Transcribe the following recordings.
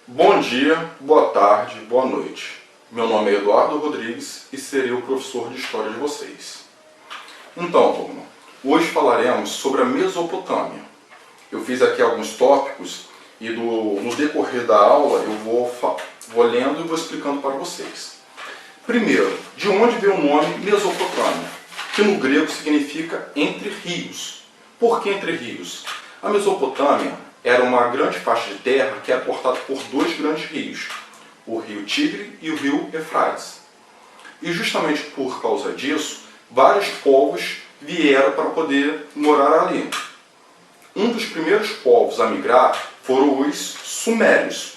Bom dia, boa tarde, boa noite. Meu nome é Eduardo Rodrigues e serei o professor de História de vocês. Então, turma, hoje falaremos sobre a Mesopotâmia. Eu fiz aqui alguns tópicos e no decorrer da aula eu vou lendo e vou explicando para vocês. Primeiro, de onde veio o nome Mesopotâmia, que no grego significa entre rios. Por que entre rios? A Mesopotâmia era uma grande faixa de terra que era cortada por dois grandes rios, o rio Tigre e o rio Eufrates. E justamente por causa disso, vários povos vieram para poder morar ali. Um dos primeiros povos a migrar foram os sumérios.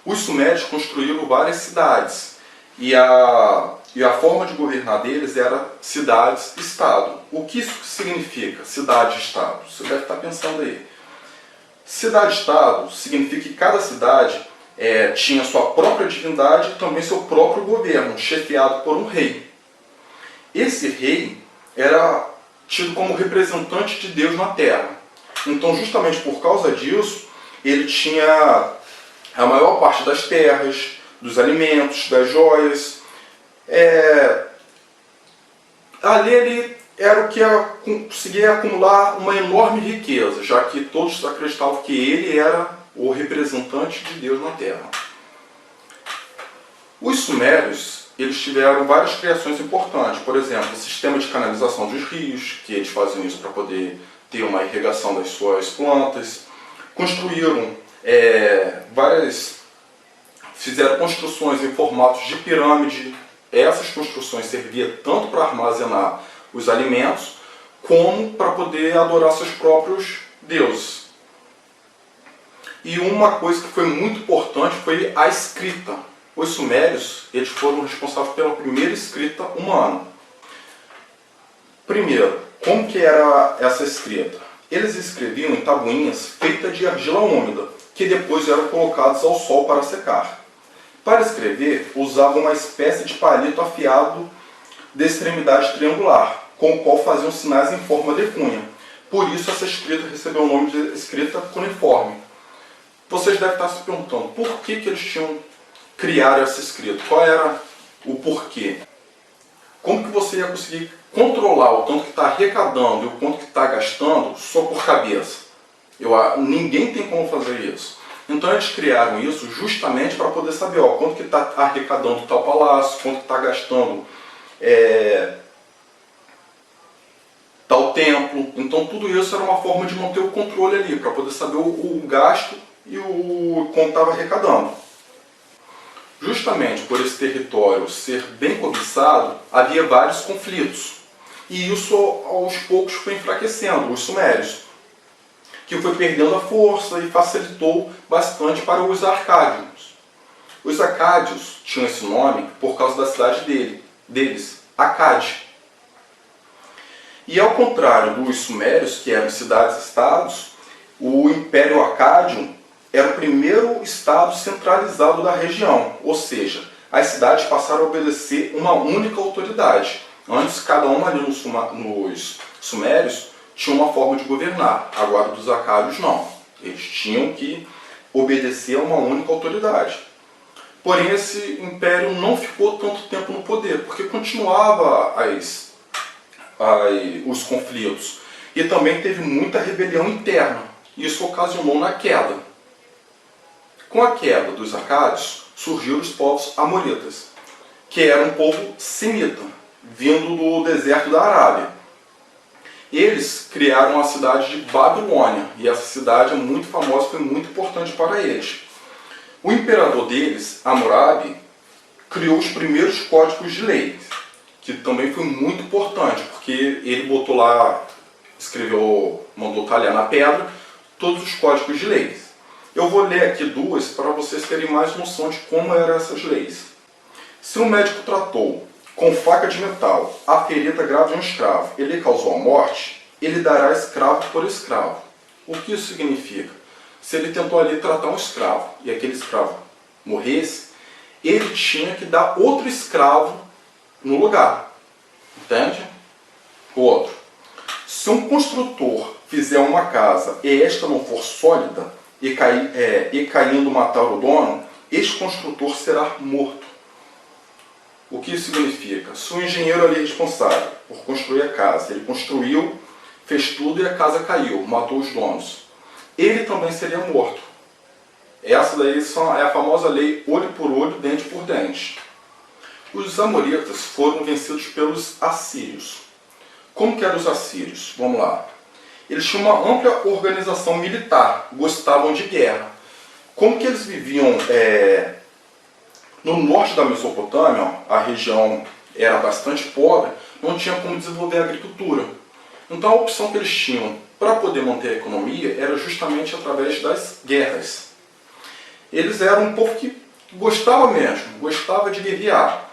Os sumérios construíram várias cidades e a forma de governar deles era cidades-estado. O que isso significa, cidade-estado? Você deve estar pensando aí. Cidade-estado significa que cada cidade tinha sua própria divindade e também seu próprio governo, chefiado por um rei. Esse rei era tido como representante de Deus na Terra. Então, justamente por causa disso, ele tinha a maior parte das terras, dos alimentos, das joias. Ali ele era o que conseguia acumular uma enorme riqueza, já que todos acreditavam que ele era o representante de Deus na Terra. Os sumérios, eles tiveram várias criações importantes, por exemplo, o sistema de canalização dos rios, que eles faziam isso para poder ter uma irrigação das suas plantas, construíram fizeram construções em formatos de pirâmide. Essas construções serviam tanto para armazenar os alimentos, como para poder adorar seus próprios deuses. E uma coisa que foi muito importante foi a escrita. Os sumérios, eles foram responsáveis pela primeira escrita humana. Primeiro, como que era essa escrita? Eles escreviam em tabuinhas feitas de argila úmida, que depois eram colocadas ao sol para secar. Para escrever, usavam uma espécie de palito afiado de extremidade triangular, com o qual faziam sinais em forma de cunha. Por isso essa escrita recebeu o nome de escrita cuneiforme. Vocês devem estar se perguntando por que eles criaram essa escrita, qual era o porquê. Como que você ia conseguir controlar o tanto que está arrecadando e o quanto que está gastando só por cabeça? Ninguém tem como fazer isso. Então eles criaram isso justamente para poder saber quanto que está arrecadando tal palácio, quanto que está gastando tal templo. Então tudo isso era uma forma de manter o controle ali, para poder saber o gasto e o quanto estava arrecadando. Justamente por esse território ser bem cobiçado, havia vários conflitos. E isso aos poucos foi enfraquecendo os sumérios, que foi perdendo a força e facilitou bastante para os arcádios. Os acádios tinham esse nome por causa da cidade deles, Acade. E ao contrário dos sumérios, que eram cidades-estados, o Império Acádio era o primeiro estado centralizado da região, ou seja, as cidades passaram a obedecer uma única autoridade. Antes, cada uma ali nos sumérios tinha uma forma de governar, agora dos acádios não. Eles tinham que obedecer a uma única autoridade. Porém, esse império não ficou tanto tempo no poder, porque continuava os conflitos. E também teve muita rebelião interna. Isso ocasionou na queda. Com a queda dos acádios, surgiram os povos amoritas, que era um povo semita, vindo do deserto da Arábia. Eles criaram a cidade de Babilônia, e essa cidade é muito famosa, foi muito importante para eles. O imperador deles, Hammurabi, criou os primeiros códigos de leis, que também foi muito importante, porque ele botou lá, mandou talhar na pedra todos os códigos de leis. Eu vou ler aqui duas para vocês terem mais noção de como eram essas leis. Se um médico tratou com faca de metal a ferida grave de um escravo e lhe causou a morte, ele dará escravo por escravo. O que isso significa? Se ele tentou ali tratar um escravo e aquele escravo morresse, ele tinha que dar outro escravo no lugar. Entende? Outro. Se um construtor fizer uma casa e esta não for sólida, e caindo matar o dono, este construtor será morto. O que isso significa? Se o engenheiro ali é responsável por construir a casa, ele construiu, fez tudo e a casa caiu, matou os donos, ele também seria morto. Essa daí é a famosa lei olho por olho, dente por dente. Os amoritas foram vencidos pelos assírios. Como que eram os assírios? Vamos lá. Eles tinham uma ampla organização militar, gostavam de guerra. Como que eles viviam no norte da Mesopotâmia, a região era bastante pobre, não tinha como desenvolver a agricultura. Então a opção que eles tinham para poder manter a economia era justamente através das guerras. Eles eram um povo que gostava mesmo, gostava de guerrear.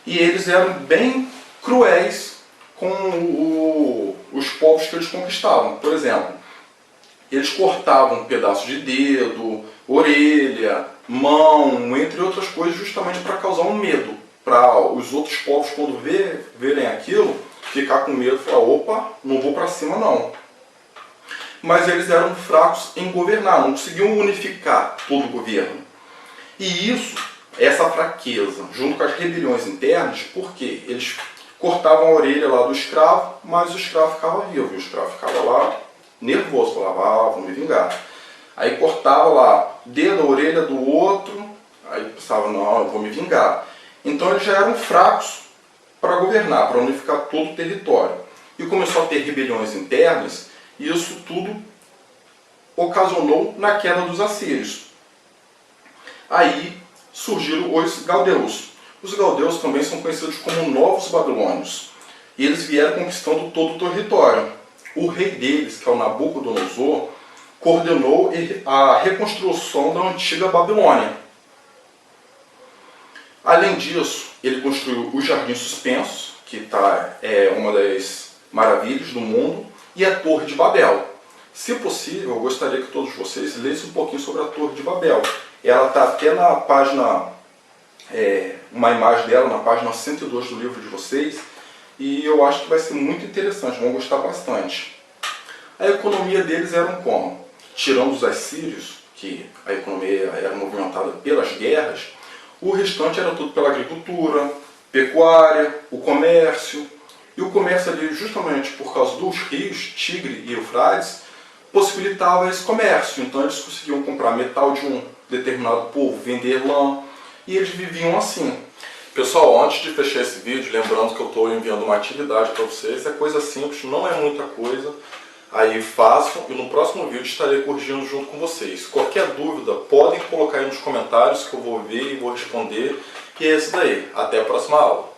E eles eram bem cruéis com os povos que eles conquistavam. Por exemplo, eles cortavam pedaços de dedo, orelha, mão, entre outras coisas, justamente para causar um medo. Para os outros povos, quando verem aquilo, ficar com medo e falar, opa, não vou para cima não. Mas eles eram fracos em governar, não conseguiam unificar todo o governo. E isso, essa fraqueza, junto com as rebeliões internas, porque eles cortavam a orelha lá do escravo, mas o escravo ficava vivo, e o escravo ficava lá nervoso, falava, vou me vingar. Aí cortava lá dedo, a orelha do outro, aí pensava, não, eu vou me vingar. Então eles já eram fracos para governar, para unificar todo o território. E começou a ter rebeliões internas, e isso tudo ocasionou na queda dos assírios. Aí surgiram os galdeus. Os galdeus também são conhecidos como novos babilônios. E eles vieram conquistando todo o território. O rei deles, que é o Nabucodonosor, coordenou a reconstrução da antiga Babilônia. Além disso, ele construiu os Jardins Suspensos, que é uma das maravilhas do mundo, e a Torre de Babel. Se possível, eu gostaria que todos vocês lessem um pouquinho sobre a Torre de Babel. Ela está até na página, uma imagem dela na página 102 do livro de vocês, e eu acho que vai ser muito interessante, vão gostar bastante. A economia deles era como? Tirando os assírios, que a economia era movimentada pelas guerras, o restante era tudo pela agricultura, pecuária, o comércio. E o comércio ali, justamente por causa dos rios Tigre e Eufrates, possibilitava esse comércio. Então eles conseguiam comprar metal de um determinado povo, vender lã, e eles viviam assim. Pessoal, antes de fechar esse vídeo, lembrando que eu estou enviando uma atividade para vocês, é coisa simples, não é muita coisa. Aí façam e no próximo vídeo estarei corrigindo junto com vocês. Qualquer dúvida, podem colocar aí nos comentários que eu vou ver e vou responder. E é isso daí. Até a próxima aula.